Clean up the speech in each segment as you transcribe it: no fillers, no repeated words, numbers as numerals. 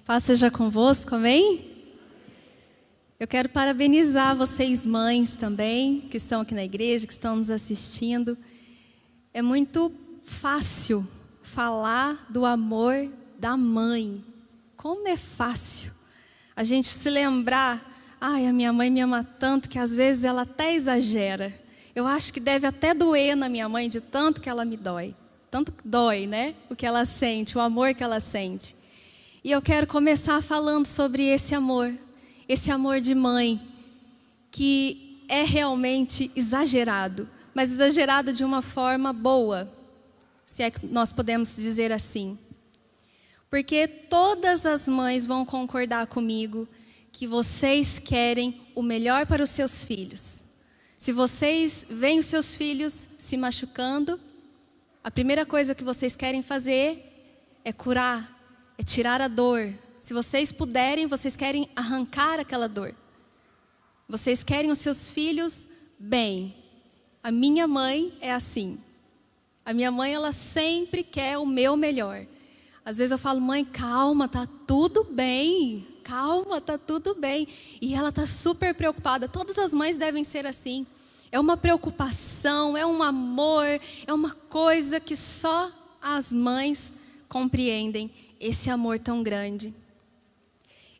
Paz seja convosco, amém? Eu quero parabenizar vocês mães também, que estão aqui na igreja, que estão nos assistindo. É muito fácil falar do amor da mãe. Como é fácil a gente se lembrar, a minha mãe me ama tanto que às vezes ela até exagera. Eu acho que deve até doer na minha mãe de tanto que ela me dói. Tanto dói, né? O que ela sente, o amor que ela sente. E eu quero começar falando sobre esse amor de mãe, que é realmente exagerado, mas exagerado de uma forma boa, se é que nós podemos dizer assim. Porque todas as mães vão concordar comigo que vocês querem o melhor para os seus filhos. Se vocês veem os seus filhos se machucando, a primeira coisa que vocês querem fazer é curar, é tirar a dor. Se vocês puderem, vocês querem arrancar aquela dor. Vocês querem os seus filhos bem. A minha mãe é assim. A minha mãe, ela sempre quer o meu melhor. Às vezes eu falo, mãe, calma, tá tudo bem. Calma, tá tudo bem. E ela tá super preocupada. Todas as mães devem ser assim. É uma preocupação, é um amor, é uma coisa que só as mães compreendem. Esse amor tão grande.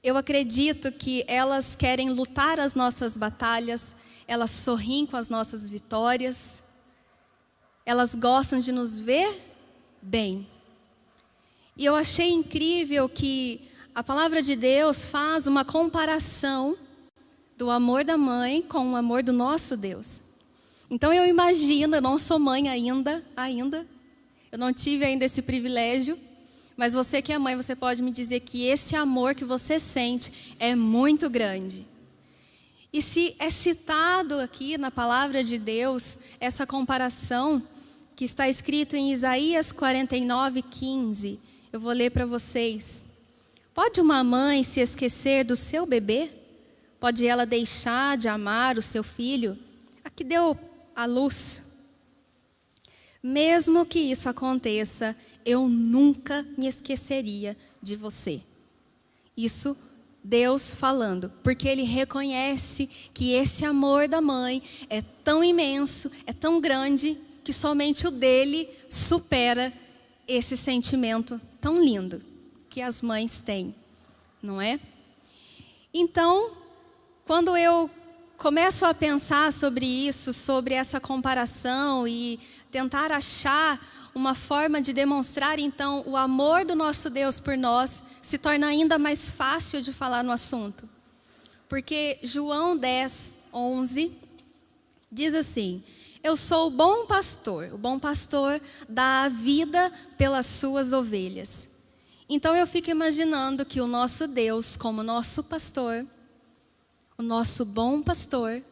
Eu acredito que elas querem lutar as nossas batalhas, elas sorriem com as nossas vitórias, elas gostam de nos ver bem. E eu achei incrível que a palavra de Deus faz uma comparação do amor da mãe com o amor do nosso Deus. Então eu imagino, eu não sou mãe ainda, eu não tive ainda esse privilégio, mas você que é mãe, você pode me dizer que esse amor que você sente é muito grande. E se é citado aqui na palavra de Deus, essa comparação que está escrito em Isaías 49:15, eu vou ler para vocês. Pode uma mãe se esquecer do seu bebê? Pode ela deixar de amar o seu filho, a que deu à luz? Mesmo que isso aconteça, eu nunca me esqueceria de você. Isso Deus falando, porque Ele reconhece que esse amor da mãe é tão imenso, é tão grande, que somente o dele supera esse sentimento tão lindo que as mães têm, não é? Então, quando eu começo a pensar sobre isso, sobre essa comparação e tentar achar uma forma de demonstrar, então, o amor do nosso Deus por nós, se torna ainda mais fácil de falar no assunto. Porque João 10:11 diz assim: eu sou o bom pastor dá a vida pelas suas ovelhas. Então eu fico imaginando que o nosso Deus, como nosso pastor, o nosso bom pastor,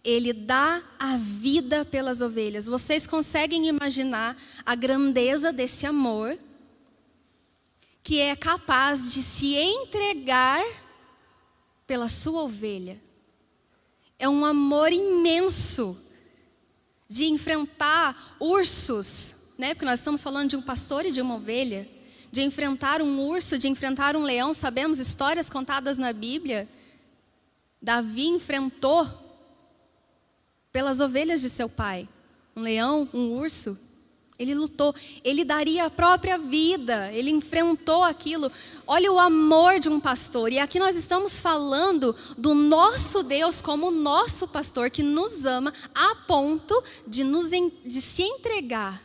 Ele dá a vida pelas ovelhas. Vocês conseguem imaginar a grandeza desse amor, que é capaz de se entregar pela sua ovelha? É um amor imenso de enfrentar ursos, né? Porque nós estamos falando de um pastor e de uma ovelha, de enfrentar um urso, de enfrentar um leão. Sabemos histórias contadas na Bíblia. Davi enfrentou pelas ovelhas de seu pai, um leão, um urso. Ele lutou, ele daria a própria vida, ele enfrentou aquilo. Olha o amor de um pastor. E aqui nós estamos falando do nosso Deus como nosso pastor, que nos ama a ponto de se entregar,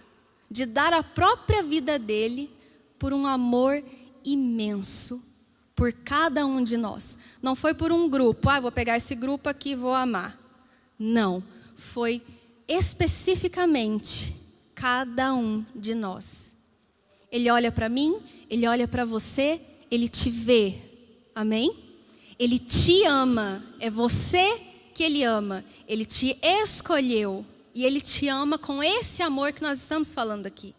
de dar a própria vida dele por um amor imenso por cada um de nós. Não foi por um grupo, vou pegar esse grupo aqui e vou amar. Não, foi especificamente cada um de nós. Ele olha para mim, Ele olha para você, Ele te vê. Amém? Ele te ama, é você que Ele ama. Ele te escolheu e Ele te ama com esse amor que nós estamos falando aqui.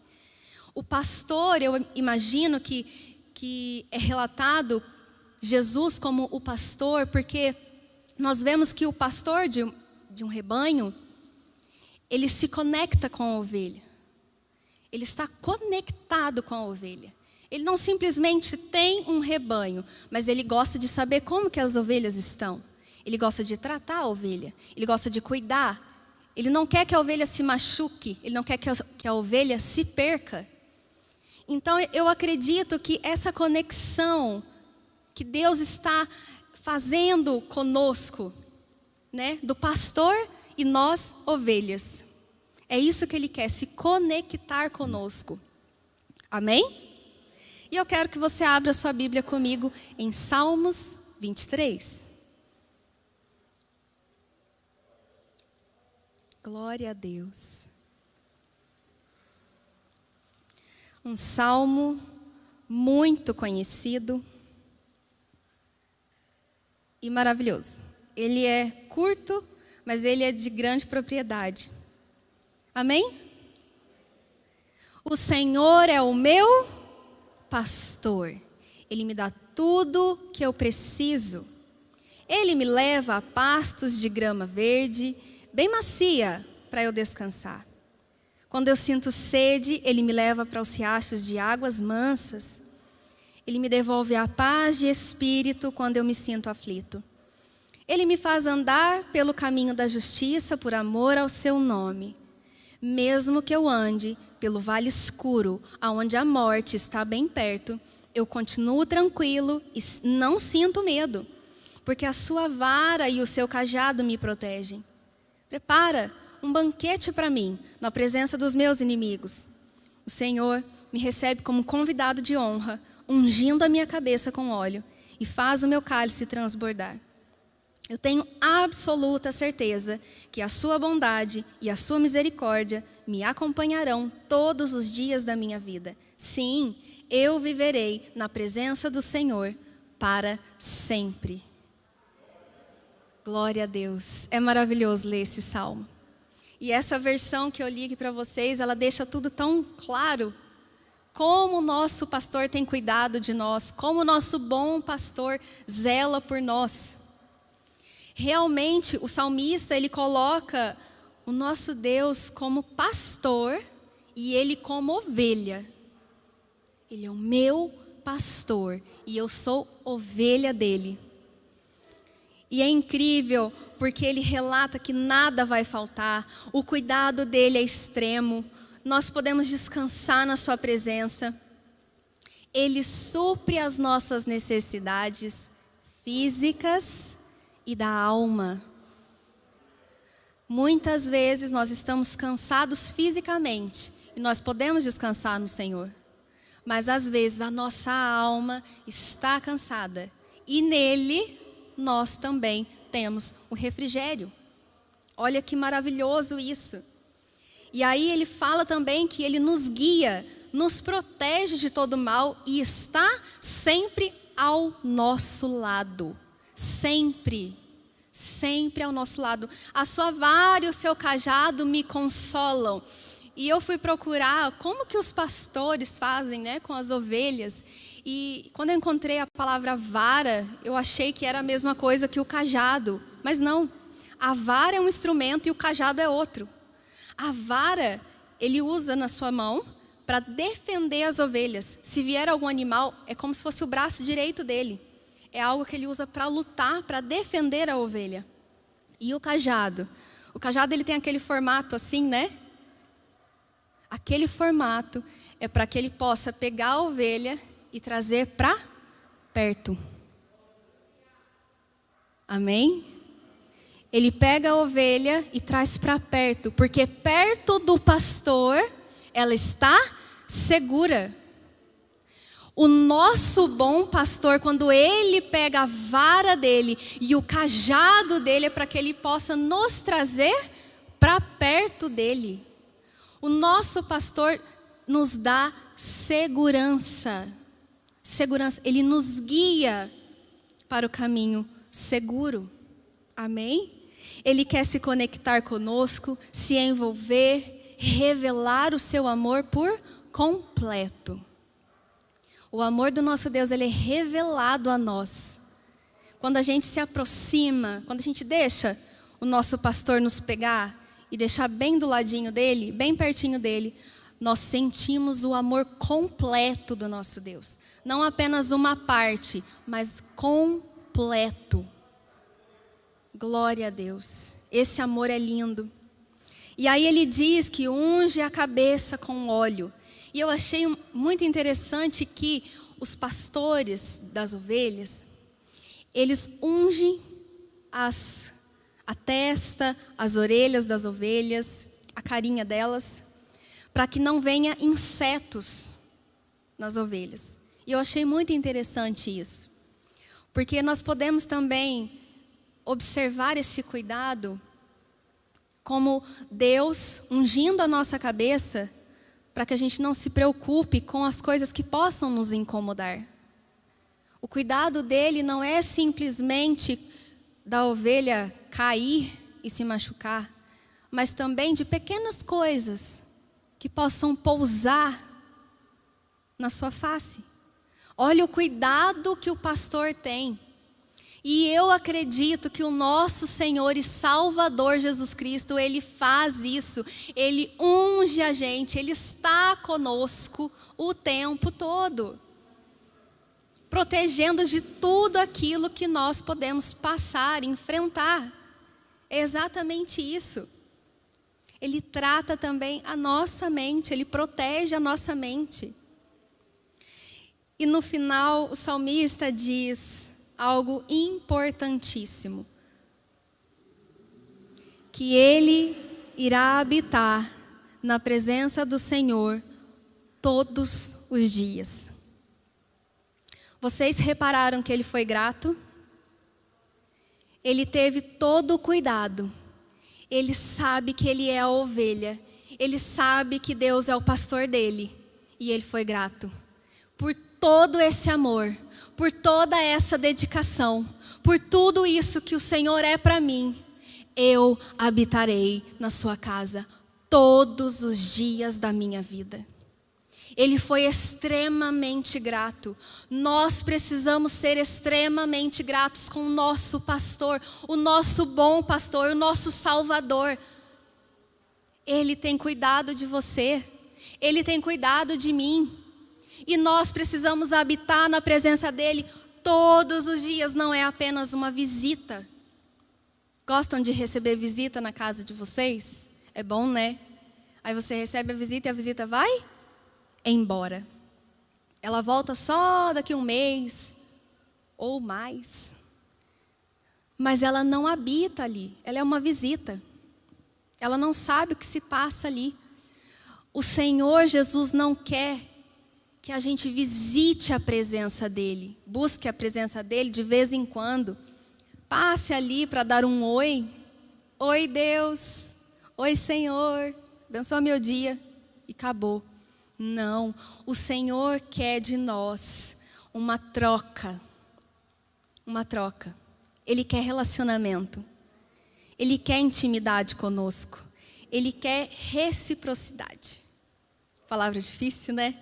O pastor, eu imagino que é relatado Jesus como o pastor, porque nós vemos que o pastor de um rebanho, ele se conecta com a ovelha. Ele está conectado com a ovelha. Ele não simplesmente tem um rebanho, mas ele gosta de saber como que as ovelhas estão. Ele gosta de tratar a ovelha, ele gosta de cuidar. Ele não quer que a ovelha se machuque, ele não quer que a ovelha se perca. Então eu acredito que essa conexão que Deus está fazendo conosco, né, do pastor e nós ovelhas. É isso que ele quer, se conectar conosco. Amém? E eu quero que você abra sua Bíblia comigo em Salmos 23. Glória a Deus. Um salmo muito conhecido e maravilhoso. Ele é curto, mas ele é de grande propriedade. Amém? O Senhor é o meu pastor. Ele me dá tudo que eu preciso. Ele me leva a pastos de grama verde, bem macia, para eu descansar. Quando eu sinto sede, Ele me leva para os riachos de águas mansas. Ele me devolve a paz de espírito quando eu me sinto aflito. Ele me faz andar pelo caminho da justiça por amor ao seu nome. Mesmo que eu ande pelo vale escuro, aonde a morte está bem perto, eu continuo tranquilo e não sinto medo, porque a sua vara e o seu cajado me protegem. Prepara um banquete para mim, na presença dos meus inimigos. O Senhor me recebe como convidado de honra, ungindo a minha cabeça com óleo, e faz o meu cálice transbordar. Eu tenho absoluta certeza que a sua bondade e a sua misericórdia me acompanharão todos os dias da minha vida. Sim, eu viverei na presença do Senhor para sempre. Glória a Deus. É maravilhoso ler esse salmo. E essa versão que eu li aqui para vocês, ela deixa tudo tão claro. Como o nosso pastor tem cuidado de nós, como o nosso bom pastor zela por nós. Realmente, o salmista, ele coloca o nosso Deus como pastor e ele como ovelha. Ele é o meu pastor e eu sou ovelha dele. E é incrível porque ele relata que nada vai faltar, o cuidado dele é extremo, nós podemos descansar na sua presença. Ele supre as nossas necessidades físicas e da alma. Muitas vezes nós estamos cansados fisicamente e nós podemos descansar no Senhor. Mas às vezes a nossa alma está cansada e nele nós também temos o refrigério. Olha que maravilhoso isso. E aí ele fala também que ele nos guia, nos protege de todo mal e está sempre ao nosso lado. Sempre, sempre ao nosso lado. A sua vara e o seu cajado me consolam. E eu fui procurar como que os pastores fazem, né, com as ovelhas. E quando eu encontrei a palavra vara, eu achei que era a mesma coisa que o cajado. Mas não, a vara é um instrumento e o cajado é outro. A vara, ele usa na sua mão para defender as ovelhas. Se vier algum animal, é como se fosse o braço direito dele. É algo que ele usa para lutar, para defender a ovelha. E o cajado? O cajado ele tem aquele formato assim, né? Aquele formato é para que ele possa pegar a ovelha e trazer para perto. Amém? Ele pega a ovelha e traz para perto, porque perto do pastor ela está segura. O nosso bom pastor, quando ele pega a vara dele e o cajado dele, é para que ele possa nos trazer para perto dele. O nosso pastor nos dá segurança. Segurança, ele nos guia para o caminho seguro. Amém? Ele quer se conectar conosco, se envolver, revelar o seu amor por completo. O amor do nosso Deus, ele é revelado a nós. Quando a gente se aproxima, quando a gente deixa o nosso pastor nos pegar e deixar bem do ladinho dele, bem pertinho dele, nós sentimos o amor completo do nosso Deus. Não apenas uma parte, mas completo. Glória a Deus. Esse amor é lindo. E aí ele diz que unge a cabeça com óleo. E eu achei muito interessante que os pastores das ovelhas, eles ungem a testa, as orelhas das ovelhas, a carinha delas, para que não venha insetos nas ovelhas. E eu achei muito interessante isso, porque nós podemos também observar esse cuidado como Deus ungindo a nossa cabeça para que a gente não se preocupe com as coisas que possam nos incomodar. O cuidado dele não é simplesmente da ovelha cair e se machucar, mas também de pequenas coisas que possam pousar na sua face. Olha o cuidado que o pastor tem. E eu acredito que o nosso Senhor e Salvador Jesus Cristo, Ele faz isso. Ele unge a gente, Ele está conosco o tempo todo, protegendo de tudo aquilo que nós podemos passar, enfrentar. É exatamente isso. Ele trata também a nossa mente, Ele protege a nossa mente. E no final, o salmista diz algo importantíssimo: que ele irá habitar na presença do Senhor todos os dias. Vocês repararam que ele foi grato? Ele teve todo o cuidado. Ele sabe que ele é a ovelha. Ele sabe que Deus é o pastor dele. E ele foi grato por todo esse amor, por toda essa dedicação, por tudo isso que o Senhor é para mim. Eu habitarei na sua casa todos os dias da minha vida. Ele foi extremamente grato. Nós precisamos ser extremamente gratos com o nosso pastor, o nosso bom pastor, o nosso Salvador. Ele tem cuidado de você, Ele tem cuidado de mim. E nós precisamos habitar na presença dEle todos os dias, não é apenas uma visita. Gostam de receber visita na casa de vocês? É bom, né? Aí você recebe a visita e a visita vai embora. Ela volta só daqui a um mês ou mais. Mas ela não habita ali, ela é uma visita. Ela não sabe o que se passa ali. O Senhor Jesus não quer que a gente visite a presença dEle, busque a presença dEle de vez em quando. Passe ali para dar um oi. Oi, Deus. Oi, Senhor. Abençoa meu dia. E acabou. Não, o Senhor quer de nós uma troca. Uma troca. Ele quer relacionamento. Ele quer intimidade conosco. Ele quer reciprocidade. Palavra difícil, né?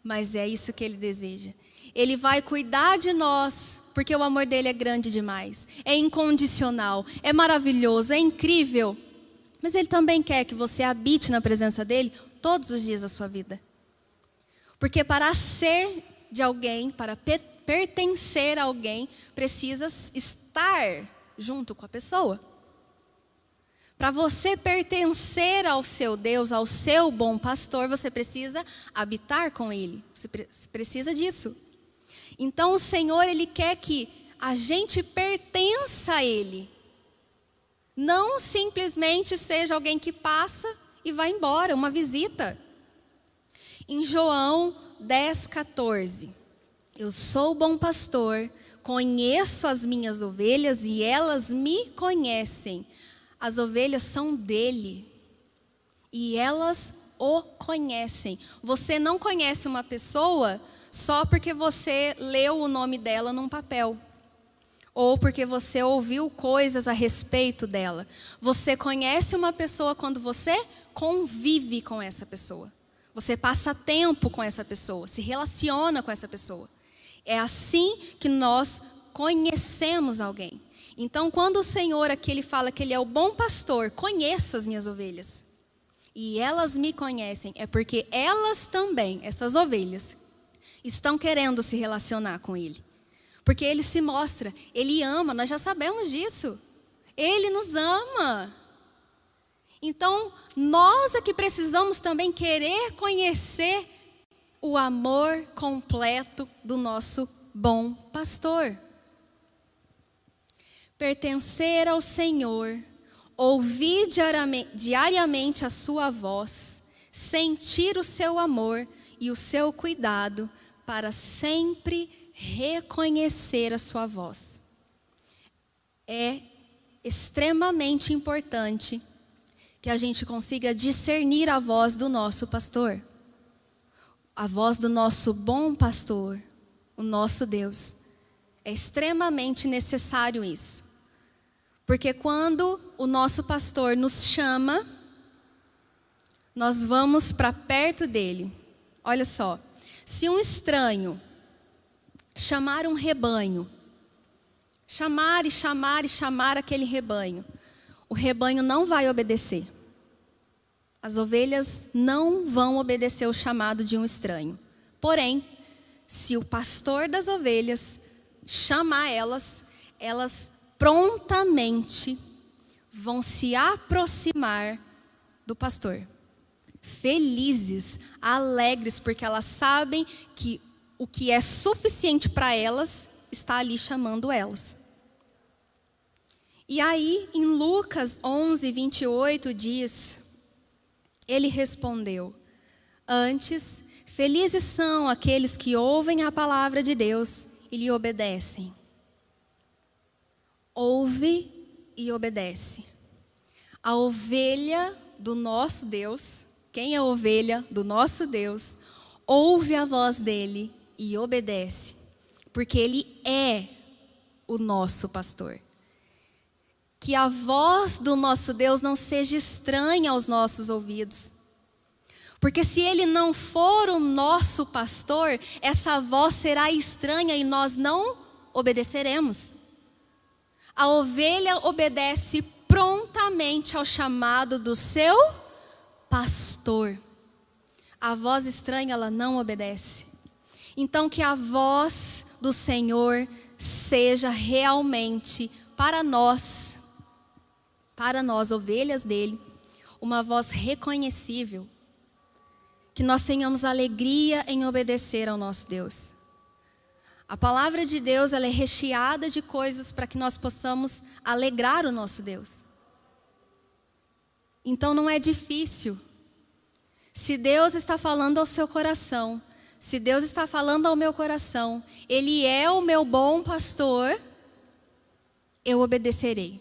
Mas é isso que Ele deseja. Ele vai cuidar de nós, porque o amor dEle é grande demais. É incondicional, é maravilhoso, é incrível. Mas Ele também quer que você habite na presença dEle todos os dias da sua vida. Porque para ser de alguém, para pertencer a alguém, precisa estar junto com a pessoa. Para você pertencer ao seu Deus, ao seu bom pastor, você precisa habitar com Ele. Você precisa disso. Então o Senhor, Ele quer que a gente pertença a Ele. Não simplesmente seja alguém que passa e vai embora, uma visita. Em João 10,14. Eu sou o bom pastor, conheço as minhas ovelhas e elas me conhecem. As ovelhas são dele e elas o conhecem. Você não conhece uma pessoa só porque você leu o nome dela num papel. Ou porque você ouviu coisas a respeito dela. Você conhece uma pessoa quando você convive com essa pessoa. Você passa tempo com essa pessoa, se relaciona com essa pessoa. É assim que nós conhecemos alguém. Então, quando o Senhor aqui Ele fala que Ele é o bom pastor, conheço as minhas ovelhas. e elas me conhecem, é porque elas também, essas ovelhas, estão querendo se relacionar com Ele. Porque Ele se mostra, Ele ama, nós já sabemos disso. Ele nos ama. Então, nós é que precisamos também querer conhecer o amor completo do nosso bom pastor. Pertencer ao Senhor, ouvir diariamente a sua voz, sentir o seu amor e o seu cuidado para sempre reconhecer a sua voz. É extremamente importante que a gente consiga discernir a voz do nosso pastor, a voz do nosso bom pastor, o nosso Deus. É extremamente necessário isso. Porque quando o nosso pastor nos chama, nós vamos para perto dele. Olha só, se um estranho chamar um rebanho, chamar aquele rebanho, o rebanho não vai obedecer. As ovelhas não vão obedecer o chamado de um estranho. Porém, se o pastor das ovelhas chamar elas, elas prontamente vão se aproximar do pastor. Felizes, alegres, porque elas sabem que o que é suficiente para elas está ali chamando elas. E aí, em Lucas 11, 28, diz: ele respondeu: antes, felizes são aqueles que ouvem a palavra de Deus e lhe obedecem. Ouve e obedece. A ovelha do nosso Deus, quem é a ovelha do nosso Deus, ouve a voz dele e obedece, porque ele é o nosso pastor. Que a voz do nosso Deus não seja estranha aos nossos ouvidos. Porque se ele não for o nosso pastor, essa voz será estranha e nós não obedeceremos. A ovelha obedece prontamente ao chamado do seu pastor. A voz estranha, ela não obedece. Então, que a voz do Senhor seja realmente para nós, ovelhas dele, uma voz reconhecível. Que nós tenhamos alegria em obedecer ao nosso Deus. A palavra de Deus, ela é recheada de coisas para que nós possamos alegrar o nosso Deus. Então não é difícil. Se Deus está falando ao seu coração, se Deus está falando ao meu coração, Ele é o meu bom pastor, eu obedecerei.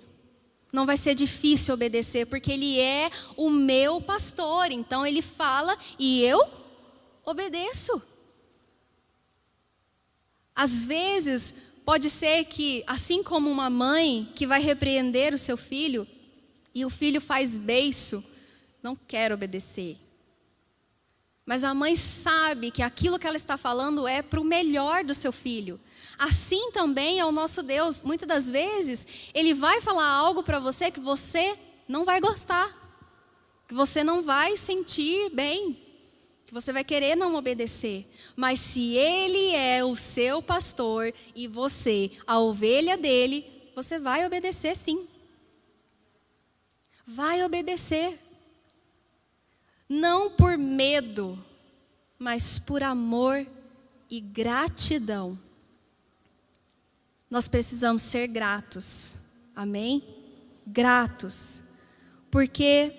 Não vai ser difícil obedecer, porque Ele é o meu pastor. Então Ele fala e eu obedeço. Às vezes, pode ser que, assim como uma mãe que vai repreender o seu filho, e o filho faz beiço, não quer obedecer. Mas a mãe sabe que aquilo que ela está falando é para o melhor do seu filho. Assim também é o nosso Deus. Muitas das vezes, Ele vai falar algo para você que você não vai gostar. Que você não vai sentir bem. Que você vai querer não obedecer. Mas se Ele é o seu pastor e você, a ovelha dele, você vai obedecer sim. Vai obedecer. Não por medo, mas por amor e gratidão. Nós precisamos ser gratos. Amém? Gratos. Porque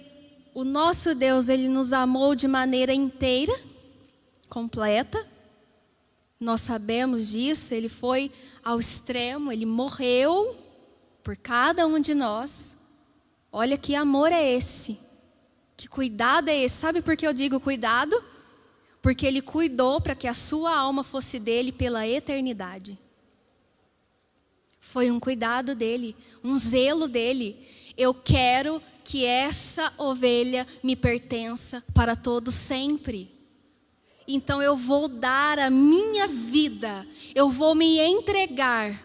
o nosso Deus, Ele nos amou de maneira inteira, completa. Nós sabemos disso. Ele foi ao extremo, Ele morreu por cada um de nós. Olha que amor é esse. Que cuidado é esse? Sabe por que eu digo cuidado? Porque Ele cuidou para que a sua alma fosse dele pela eternidade. Foi um cuidado dele, um zelo dele. Eu quero que essa ovelha me pertença para todo sempre. Então eu vou dar a minha vida, eu vou me entregar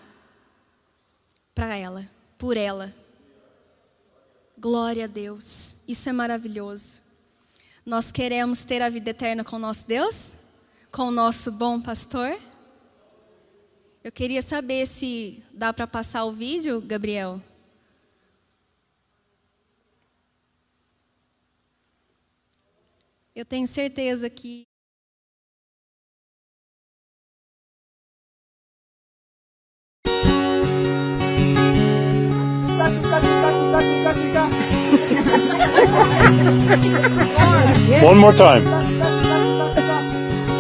para ela, por ela. Glória a Deus, isso é maravilhoso. Nós queremos ter a vida eterna com o nosso Deus? Com o nosso bom pastor? Eu queria saber se dá para passar o vídeo, Gabriel. Eu tenho certeza que... One more time.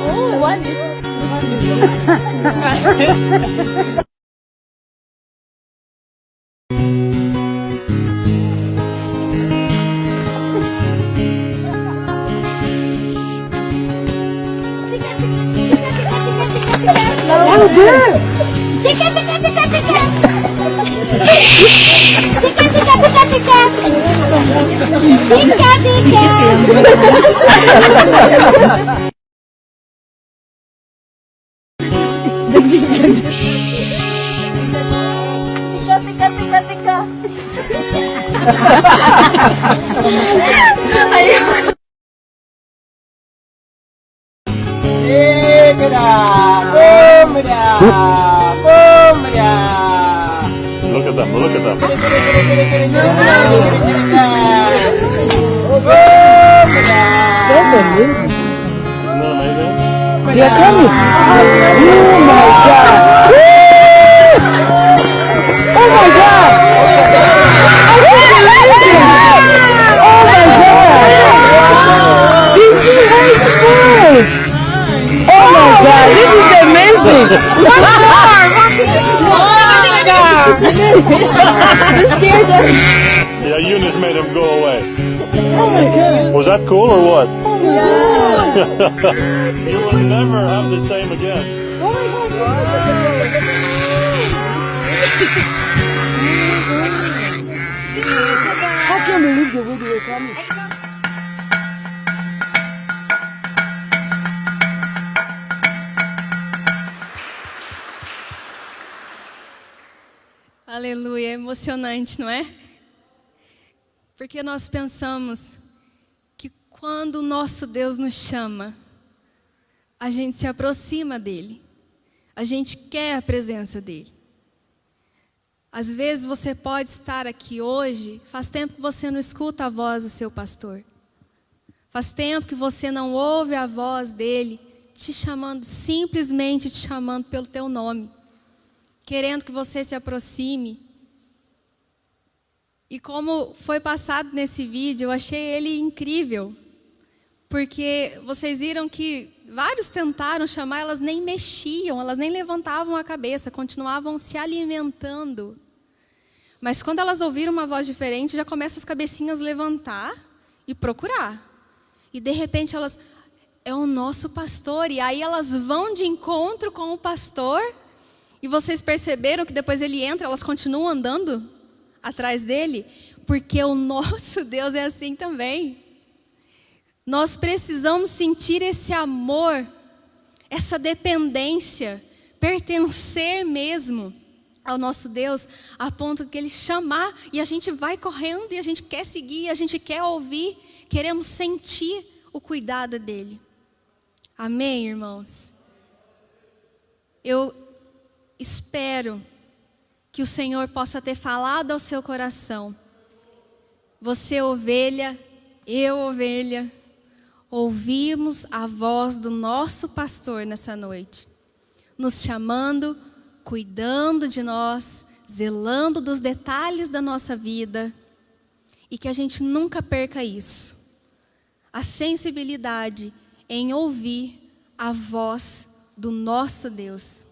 Oh, one is. Look at them, look at them. Isn't that amazing? They are coming. Oh my God. Oh my God. I can't believe it. Oh my God. This is right. Oh my God. This is amazing. You scared them. Yeah, Eunice made him go away. Oh my God. Was that cool or what? Oh my God. You will never have the same again. Oh my God. I can't believe the way they were coming. Aleluia, é emocionante, não é? Porque nós pensamos que quando o nosso Deus nos chama, a gente se aproxima dele. A gente quer a presença dele. Às vezes você pode estar aqui hoje, faz tempo que você não escuta a voz do seu pastor. Faz tempo que você não ouve a voz dele te chamando, simplesmente te chamando pelo teu nome, querendo que você se aproxime. E como foi passado nesse vídeo, eu achei ele incrível, porque vocês viram que vários tentaram chamar, elas nem mexiam, elas nem levantavam a cabeça, continuavam se alimentando. Mas quando elas ouviram uma voz diferente, já começam as cabecinhas a levantar e procurar. E de repente elas, é o nosso pastor, e aí elas vão de encontro com o pastor. E vocês perceberam que depois ele entra, elas continuam andando atrás dele? Porque o nosso Deus é assim também. Nós precisamos sentir esse amor, essa dependência, pertencer mesmo ao nosso Deus, a ponto que Ele chamar e a gente vai correndo e a gente quer seguir, a gente quer ouvir, queremos sentir o cuidado dEle. Amém, irmãos? Eu espero que o Senhor possa ter falado ao seu coração. Você, ovelha, eu, ovelha, ouvimos a voz do nosso pastor nessa noite, nos chamando, cuidando de nós, zelando dos detalhes da nossa vida, e que a gente nunca perca isso. A sensibilidade em ouvir a voz do nosso Deus.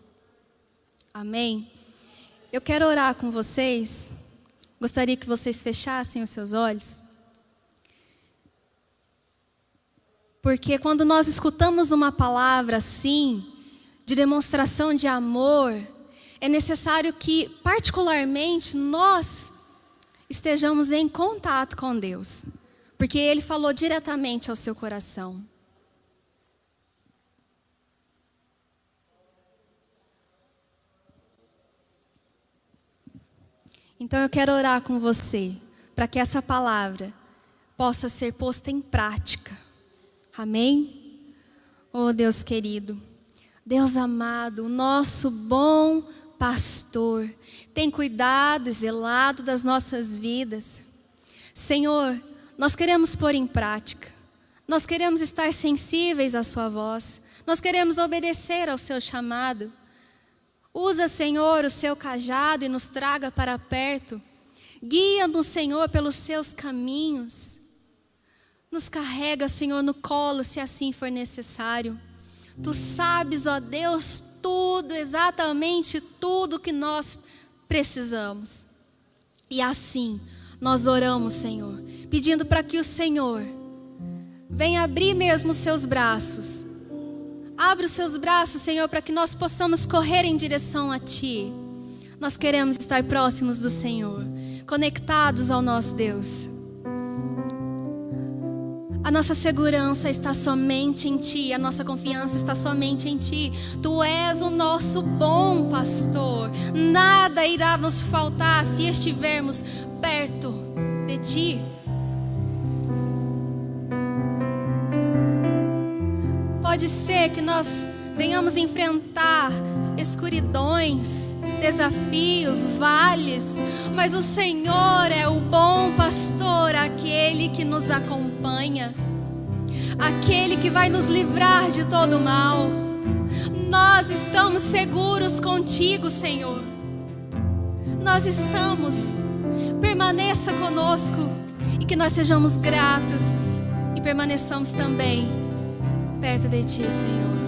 Amém? Eu quero orar com vocês. Gostaria que vocês fechassem os seus olhos. Porque quando nós escutamos uma palavra assim, de demonstração de amor, é necessário que, particularmente, nós estejamos em contato com Deus. Porque Ele falou diretamente ao seu coração. Então eu quero orar com você, para que essa palavra possa ser posta em prática Amém? Oh Deus querido, Deus amado, o nosso bom pastor, tem cuidado e zelado das nossas vidas. Senhor, nós queremos pôr em prática, nós queremos estar sensíveis à sua voz, nós queremos obedecer ao seu chamado. Usa, Senhor, o seu cajado e nos traga para perto. Guia-nos, Senhor, pelos seus caminhos. Nos carrega, Senhor, no colo, se assim for necessário. Tu sabes, ó Deus, tudo, exatamente tudo que nós precisamos. E assim, nós oramos, Senhor, pedindo para que o Senhor venha abrir mesmo os seus braços. Abre os seus braços, Senhor, para que nós possamos correr em direção a Ti. Nós queremos estar próximos do Senhor, conectados ao nosso Deus. A nossa segurança está somente em Ti, a nossa confiança está somente em Ti. Tu és o nosso bom pastor. Nada irá nos faltar se estivermos perto de Ti. Pode ser que nós venhamos enfrentar escuridões, desafios, vales, mas o Senhor é o bom pastor, aquele que nos acompanha, aquele que vai nos livrar de todo mal. Nós estamos seguros contigo, Senhor. Nós estamos. Permaneça conosco e que nós sejamos gratos e permaneçamos também perto de Ti, Senhor.